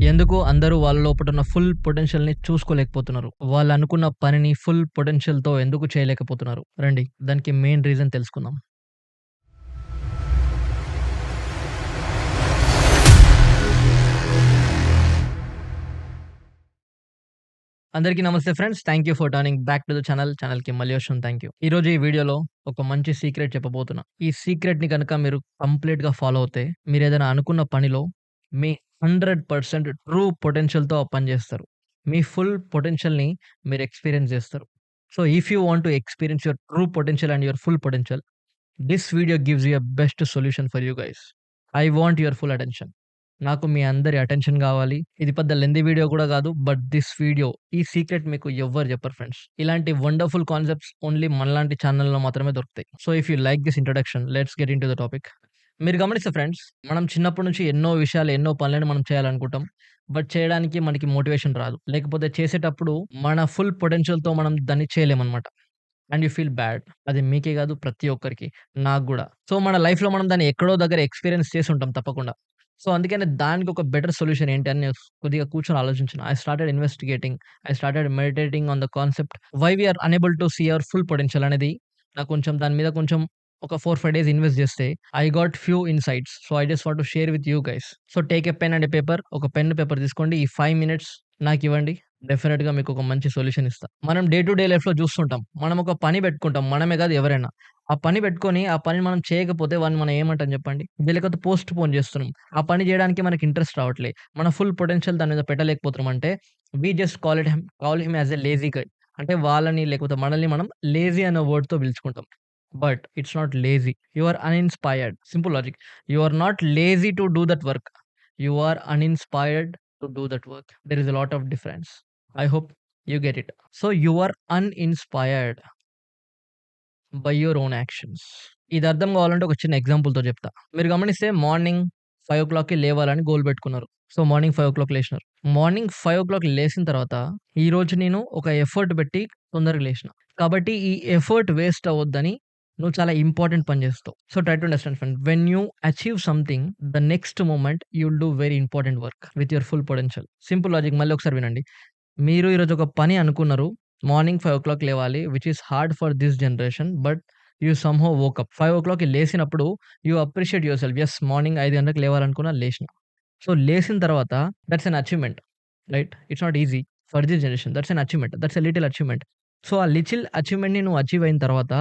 ఎందుకు అందరూ వాళ్ళ లోపటున్న ఫుల్ పొటెన్షియల్‌ని చూసుకోలేకపోతున్నారు? వాళ్ళనుకున్న పనిని ఫుల్ పొటెన్షియల్‌తో ఎందుకు చేయలేకపోతున్నారు? రండి దానికి మెయిన్ రీజన్ తెలుసుకుందాం. అందరికీ నమస్తే friends. Thank you for turning back to the channel. ఛానల్‌కి మళ్ళీ వచ్చాం. Thank you. ఈరోజు ఈ వీడియోలో ఒక మంచి సీక్రెట్ చెప్పబోతున్నా. ఈ సీక్రెట్‌ని గనక మీరు కంప్లీట్‌గా ఫాలో అవుతే మీరేదైనా అనుకున్న పనిలో మీ 100% ట్రూ పొటెన్షియల్‌తో ఆ పని జేస్తారు. మీ ఫుల్ పొటెన్షియల్‌ని మీరు ఎక్స్‌పీరియన్స్ జేస్తారు. So, if you want to experience your true potential and your full potential, this video gives you a best solution for you guys. I want your full attention. నాకు మీ అందరి attention గావాలి. ఇది పెద్ద lengthy video గూడా గాదు. But this video ఈ secret మీకు ఎవ్వరు జెప్పరు ఫ్రెండ్స్. ఇలాంటి వండర్‌ఫుల్ కాన్సెప్ట్స్ ఓన్లీ మనలాంటి ఛానెల్‌లో మాత్రమే దొరుకుతాయి. So, if you like this introduction let's get into the topic. మీరు గమనిస్తే ఫ్రెండ్స్, మనం చిన్నప్పటి నుంచి ఎన్నో విషయాలు, ఎన్నో పనులను మనం చేయాలనుకుంటాం. బట్ చేయడానికి మనకి మోటివేషన్ రాదు. లేకపోతే చేసేటప్పుడు మన ఫుల్ పొటెన్షియల్‌తో మనం దాన్ని చేయలేమనమాట. And you feel bad. అది మీకే గాదు ప్రతి ఒక్కరికి. నాకు గూడా. సో, మన లైఫ్‌లో మనం దాన్ని ఎక్కడో దగ్గర ఎక్స్‌పీరియన్స్ చేసుంటాం తప్పకుండా. సో, అందుకనే దానికొక బెటర్ సొల్యూషన్ ఏంటి అని నేను కొద్దిగా కూర్చొని ఆలోచించిన. I started investigating. I started meditating on the concept why we are unable to see our full potential అనేది నాకు కొంచెం దాని మీద కొంచెం ఒక 4, 5 డేస్ ఇన్వెస్ట్ జేస్తే I got few insights. So, I just want to share with you guys. So, take a pen and a paper. ఒక pen, paper తీసుకోండి. ఈ 5 మినిట్స్ నాకివ్వండి. డెఫినిట్‌గా మీకొక మంచి సొల్యూషన్ ఇస్తా. మనం డే టు డే లైఫ్‌లో చూస్తుంటాం. మనం ఒక పని పెట్టుకుంటాం. మనమే కాదు ఎవరైనా. ఆ పని పెట్టుకొని, ఆ పనిని మనం చేయకపోతే వాడిని మనం ఏమంటాం చెప్పండి? లేకపోతే పోస్ట్‌పోన్ చేస్తున్నాం. ఆ పని చేయడానికి మనకి ఇంట్రెస్ట్ రావట్లే. మన ఫుల్ పొటెన్షియల్ దాని మీద పెట్టలేకపోతున్నాం అంటే, we just call him as a lazy guy. అంటే వాళ్ళని లేకపోతే మనల్ని మనం లేజీ అనే వర్డ్‌తో పిలుచుకుంటాం. But it's not lazy. You are uninspired. Simple logic. You are not lazy to do that work. You are uninspired to do that work. There is a lot of difference. I hope you get it. So you are uninspired by your own actions. ఇది అర్థం కావాలంటే ఒక చిన్న ఎగ్జాంపుల్‌తో చెప్తా. మీరు గమనిస్తే morning 5:00కి లేవాలని goal పెట్టుకున్నారు. So, morning 5:00 లేసినారు. Morning 5:00 లేసిన తర్వాత ఈరోజు నేను ఒక ఎఫర్ట్ పెట్టి తొందరగా లేషిన. కాబట్టి ఈ ఎఫర్ట్ వేస్ట్ అవ్వద్దని నువ్వు చాలా ఇంపార్టెంట్ పని చేస్తావు. So, try to understand friend. When you achieve something the next moment you will do very important work with your full potential. Simple logic మళ్ళీ ఒకసారి వినండి. మీరు ఈరోజు ఒక పని అనుకున్నారు. మార్నింగ్ 5:00 లేవాలి. Which is hard for this generation. But you somehow woke up. 5:00కి లేసినప్పుడు you appreciate yourself. Yes, morning 5 గంటలకు లేవాలనుకున్నా లేషిన. సో, లేసిన తర్వాత that's an achievement. Right? It's not easy for this generation. That's an achievement. That's a little achievement. So, ఆ little అచీవ్‌మెంట్‌ని నువ్వు అచీవ్ అయిన తర్వాత,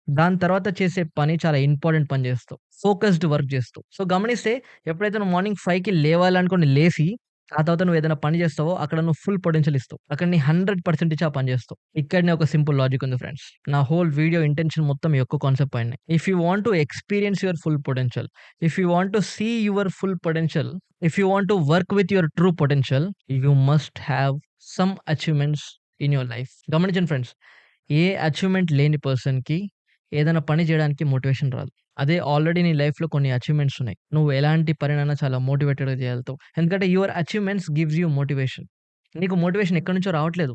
దాని తర్వాత చేసే పని చాలా ఇంపార్టెంట్ పని చేస్తావు. ఫోకస్డ్ వర్క్ చేస్తావు. సో, గమనిస్తే ఎప్పుడైతే నువ్వు మార్నింగ్ 5కి లేవాలనుకోని లేసి, ఆ తర్వాత నువ్వేదైనా పని చేస్తావో, అక్కడ నువ్వు ఫుల్ పొటెన్షియల్ ఇస్తావు. అక్కడ నీ 100% ఇచ్చి ఆ పని చేస్తావు. ఇక్కడనే ఒక సింపుల్ లాజిక్ ఉంది ఫ్రెండ్స్. నా హోల్ వీడియో ఇంటెన్షన్ మొత్తం ఈ ఒక్క కాన్సెప్ట్ పైనే. If you want to experience your full potential, if you want to see your full potential, if you want to work with your true potential, you must have some achievements in your life. గమనించండి friends. ఏ achievement లేని పర్సన్‌కి ఏదైనా పని చేయడానికి motivation రాదు. అదే already నీ లైఫ్‌లో కొన్ని అచీవ్‌మెంట్స్ ఉన్నాయి. నువ్వు ఎలాంటి పనినైనా చాలా మోటివేటెడ్‌గా చేయగలుగుతావు. ఎందుకంటే your achievements gives you motivation. నీకు మోటివేషన్ ఎక్కడి నుంచో రావట్లేదు.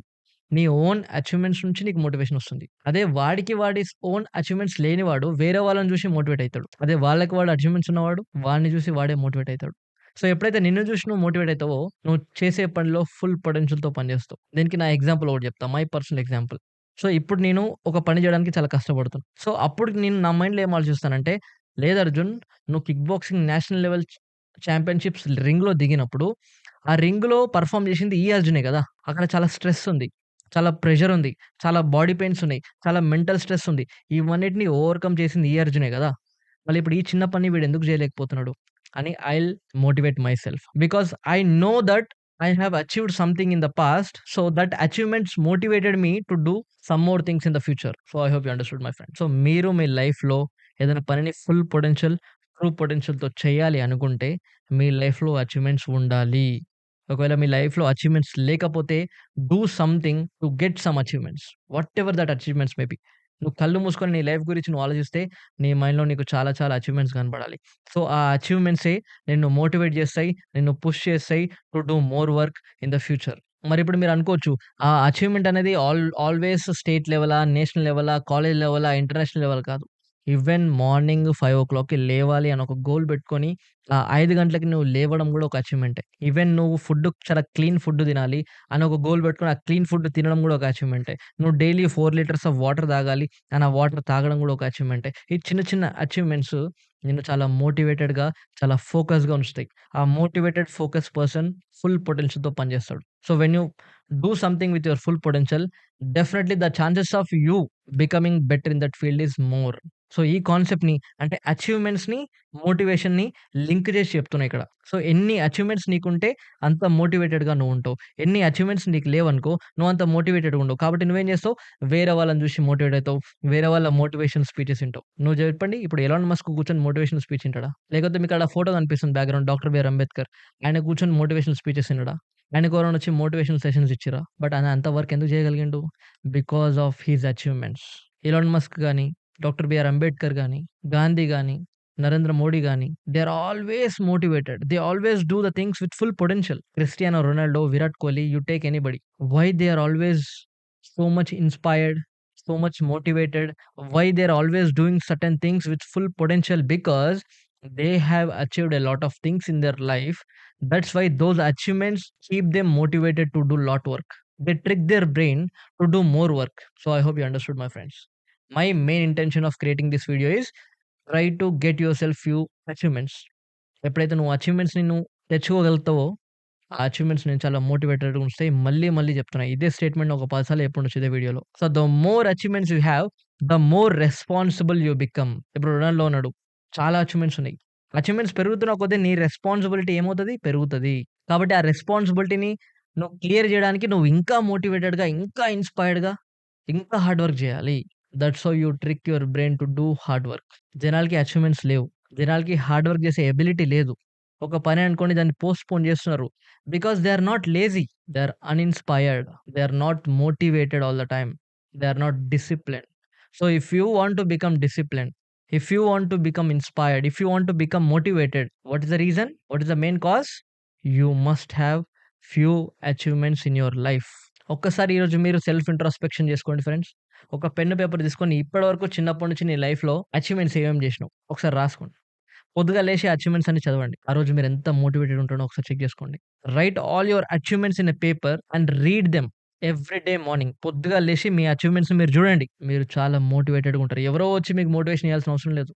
నీ ఓన్ అచీవ్‌మెంట్స్ నుంచి నీకు మోటివేషన్ వస్తుంది. అదే వాడికి వాడి ఓన్ అచీవ్‌మెంట్స్ లేనివాడు వేరే వాళ్ళని చూసి మోటివేట్ అయితాడు. అదే వాళ్ళకి వాడు అచీవ్‌మెంట్స్ ఉన్నవాడు వాడిని చూసి వాడే మోటివేట్ అయితాడు. సో, ఎప్పుడైతే నిన్ను చూసి నువ్వు మోటివేట్ అయితావో, నువ్వు చేసే పనిలో ఫుల్ పొటెన్షియల్‌తో పని చేస్తావు. దీనికి నా ఎగ్జాంపుల్ ఒకటి చెప్తా. My personal example. సో, ఇప్పుడు నేను ఒక పని చేయడానికి చాలా కష్టపడుతున్నా. సో, అప్పుడు నేను నా మైండ్‌లో ఏం ఆలోచిస్తానంటే, లేదు అర్జున్, నువ్వు kick boxing national level championships రింగ్‌లో దిగినప్పుడు, ఆ రింగ్‌లో పెర్ఫార్మ్ చేసింది ఈ అర్జునే గదా! అక్కడ చాలా స్ట్రెస్ ఉంది. చాలా ప్రెషర్ ఉంది. చాలా బాడీ పెయిన్స్ ఉన్నాయి. చాలా మెంటల్ స్ట్రెస్ ఉంది. ఇవన్నిటిని ఓవర్‌కమ్ చేసింది ఈ అర్జునే గదా! మళ్ళీ ఇప్పుడు ఈ చిన్న పని వీడెందుకు చేయలేకపోతున్నాడు అని I'll motivate myself. Because I know that I have achieved something in the past, so that achievements motivated me to do some more things in the future. So I hope you understood my friend. So, మీరు మీ లైఫ్‌లో ఏదైనా పనిని full potential, true పొటెన్షియల్‌తో చేయాలి అనుకుంటే, మీ లైఫ్‌లో achievements ఉండాలి. ఒకవేళ మీ లైఫ్‌లో అచీవ్‌మెంట్స్ లేకపోతే, do something to get some achievements. Whatever that achievements may be. నువ్వు కళ్ళు మూసుకొని నీ లైఫ్ గురించి నువ్వు ఆలోచిస్తే, నీ మైండ్‌లో నీకు చాలా చాలా అచీవ్‌మెంట్స్ కనపడాలి. సో, ఆ అచీవ్‌మెంట్సే నిన్ను మోటివేట్ చేస్తాయి. నిన్ను పుష్ చేస్తాయి to do more work in the future. మరిప్పుడు మీరనుకోవచ్చు, ఆ అచీవ్‌మెంట్ అనేది ఆల్వేస్ స్టేట్ లెవెలా, నేషనల్ లెవెలా, కాలేజ్ లెవెలా, ఇంటర్నేషనల్ లెవెల్ కాదు. ఈవెన్ మార్నింగ్ 5:00కి లేవాలి అని ఒక గోల్ పెట్టుకొని, ఆ 5 గంటలకి నువ్వు లేవడం గూడా ఒక అచీవ్‌మెంటే. ఈవెన్ నువ్వు చాలా క్లీన్ ఫుడ్ తినాలి అని ఒక గోల్ పెట్టుకొని, ఆ క్లీన్ ఫుడ్ తినడం గూడా ఒక అచీవ్‌మెంటే. నువ్వు డైలీ 4 లీటర్స్ ఆఫ్ వాటర్ తాగాలి అని ఆ వాటర్ తాగడం గూడా ఒక అచీవ్‌మెంటే. ఈ చిన్న చిన్న అచీవ్‌మెంట్స్ నిన్ను చాలా మోటివేటెడ్‌గా, చాలా ఫోకస్‌గా ఉంచుతాయి. ఆ మోటివేటెడ్ ఫోకస్ పర్సన్ ఫుల్ పొటెన్షియల్‌తో పనిచేస్తాడు. So, when you do something with your full potential, definitely the chances of you becoming better in that field is more. So, ఈ కాన్సెప్ట్‌ని అంటే అచీవ్‌మెంట్స్‌ని, మోటివేషన్‌ని లింక్ చేసి చెప్తున్నా ఇక్కడ. సో, ఎన్ని అచీవ్‌మెంట్స్ నీకుంటే అంత మోటివేటెడ్‌గా నువ్వుంటావు. ఎన్ని అచీవ్‌మెంట్స్ నీకు లేవనుకో నువ్వంత మోటివేటెడ్‌గా ఉండవు. కాబట్టి నువ్వేం చేస్తావు? వేరే వాళ్ళని చూసి మోటివేట్ అయితావు. వేరే వాళ్ళ మోటివేషన్ స్పీచెస్ ఇంటావు. నువ్వు చెప్పండి, ఇప్పుడు ఎలాన్ మస్క్ కూర్చొని మోటివేషనల్ స్పీచ్ ఇంటాడా? లేకపోతే మీకాడ ఫోటో కనిపిస్తుంది బ్యాక్‌గ్రౌండ్ డాక్టర్ బిఆర్ అంబేద్కర్. ఆయన కూర్చొని మోటివేషనల్ స్పీచెస్ ఇనడా? ఆయనకి ఎవరైనా వచ్చి మోటివేషనల్ సెషన్స్ ఇచ్చిర్రా? బట్ ఆయన అంత వర్క్ ఎందుకు చేయగలిగిండు? Because of his achievements. Elon Musk గాని, డాక్టర్ బిఆర్ అంబేద్కర్ గాని, గాంధీ గాని, నరేంద్ర మోడీ గాని, they are always motivated. They always do the things with full potential. Cristiano Ronaldo, Virat Kohli, you take anybody. Why they are always so much inspired, so much motivated? Why they're always doing certain things with full potential? Because they have achieved a lot of things in their life. That's why those achievements keep them motivated to do lot work. They trick their brain to do more work. So I hope you understood, my friends. My main intention of creating this video is try to get yourself few achievements. ఎప్పుడైతే నువ్వు అచీవ్‌మెంట్స్‌ని నువ్వు తెచ్చుకోగలుగుతావో, ఆ achievements నేను చాలా మోటివేటెడ్‌గా ఉంచుతాయి. మళ్ళీ, మళ్ళీ చెప్తున్నా. ఇదే స్టేట్‌మెంట్‌ని ఒక 10 సార్లు చెప్పుండొచ్చు ఇదే వీడియోలో. So, the more achievements you have, the more responsible you become. ఇప్పుడు రొనాల్డో ఉన్నాడు. చాలా అచీవ్‌మెంట్స్ ఉన్నాయి. అచీవ్‌మెంట్స్ పెరుగుతున్న కొద్దీ నీ రెస్పాన్సిబిలిటీ ఏమవుతది? పెరుగుతది. కాబట్టి ఆ రెస్పాన్సిబిలిటీని నువ్వు క్లియర్ చేయడానికి నువ్వు ఇంకా మోటివేటెడ్‌గా, ఇంకా ఇన్‌స్పైర్డ్‌గా, ఇంకా హార్డ్ వర్క్ చేయాలి. That's how you trick your brain to do hard work. జనాలకి అచీవ్‌మెంట్స్ లేవు. జనాలకి హార్డ్ వర్క్ చేసే ఎబిలిటీ లేదు. ఒక పని అనుకోండి దాన్ని పోస్ట్‌పోన్ చేస్తున్నారు. Because they are not lazy. They are uninspired. They are not motivated all the time. They are not disciplined. So, if you want to become disciplined, if you want to become inspired, if you want to become motivated, what is the reason? What is the main cause? You must have few achievements in your life. ఒక్కసారి ఈరోజు మీరు self introspection చేసుకోండి friends. ఒక pen, paper తీసుకొని ఇప్పటివరకు చిన్నప్పటి నుంచి నీ లైఫ్‌లో అచీవ్‌మెంట్స్ ఏమేమి చేసినావు? ఒకసారి రాసుకోండి. పొద్దుగాల లేసి అచీవ్‌మెంట్స్ అన్ని చదవండి. ఆ రోజు మీరెంత మోటివేటెడ్ ఉంటారో ఒకసారి చెక్ చేసుకోండి. Right all your achievements in a paper and read them every day morning. పొద్దుగాల లేసి మీ అచీవ్‌మెంట్స్‌ని మీరు చూడండి. మీరు చాలా మోటివేటెడ్‌గా ఉంటారు. ఎవరో వచ్చి మీకు మోటివేషన్ ఇయ్యాల్సిన అవసరం లేదు.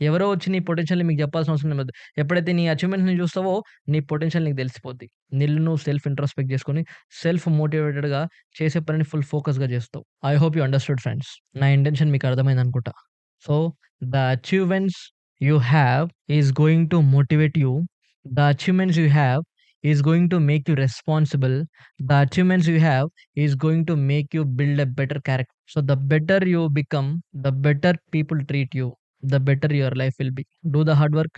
ఎవరో వచ్చి నీ పొటెన్షియల్‌ని మీకు చెప్పాల్సిన అవసరం లేదు. ఎప్పుడైతే నీ అచీవ్‌మెంట్స్‌ని చూస్తావో నీ పొటెన్షియల్ నీకు తెలిసిపోద్ది. నిన్ను నువ్వు సెల్ఫ్ ఇంట్రోస్పెక్ట్ చేసుకొని సెల్ఫ్ మోటివేటెడ్‌గా చేసే పనిని ఫుల్ ఫోకస్‌గా చేస్తావు. I hope you understood friends. నా ఇంటెన్షన్ మీకు అర్థమైందనుకుంటా. So, the achievements you have is going to motivate you. The achievements you have is going to make you responsible. The achievements you have is going to make you build a better character. So the better you become, the better people treat you, the better your life will be. Do the hard work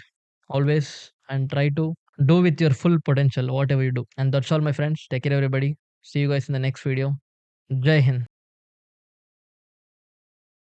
always and try to do with your full potential whatever you do. And that's all, my friends. Take care, everybody. See you guys in the next video. Jai Hind.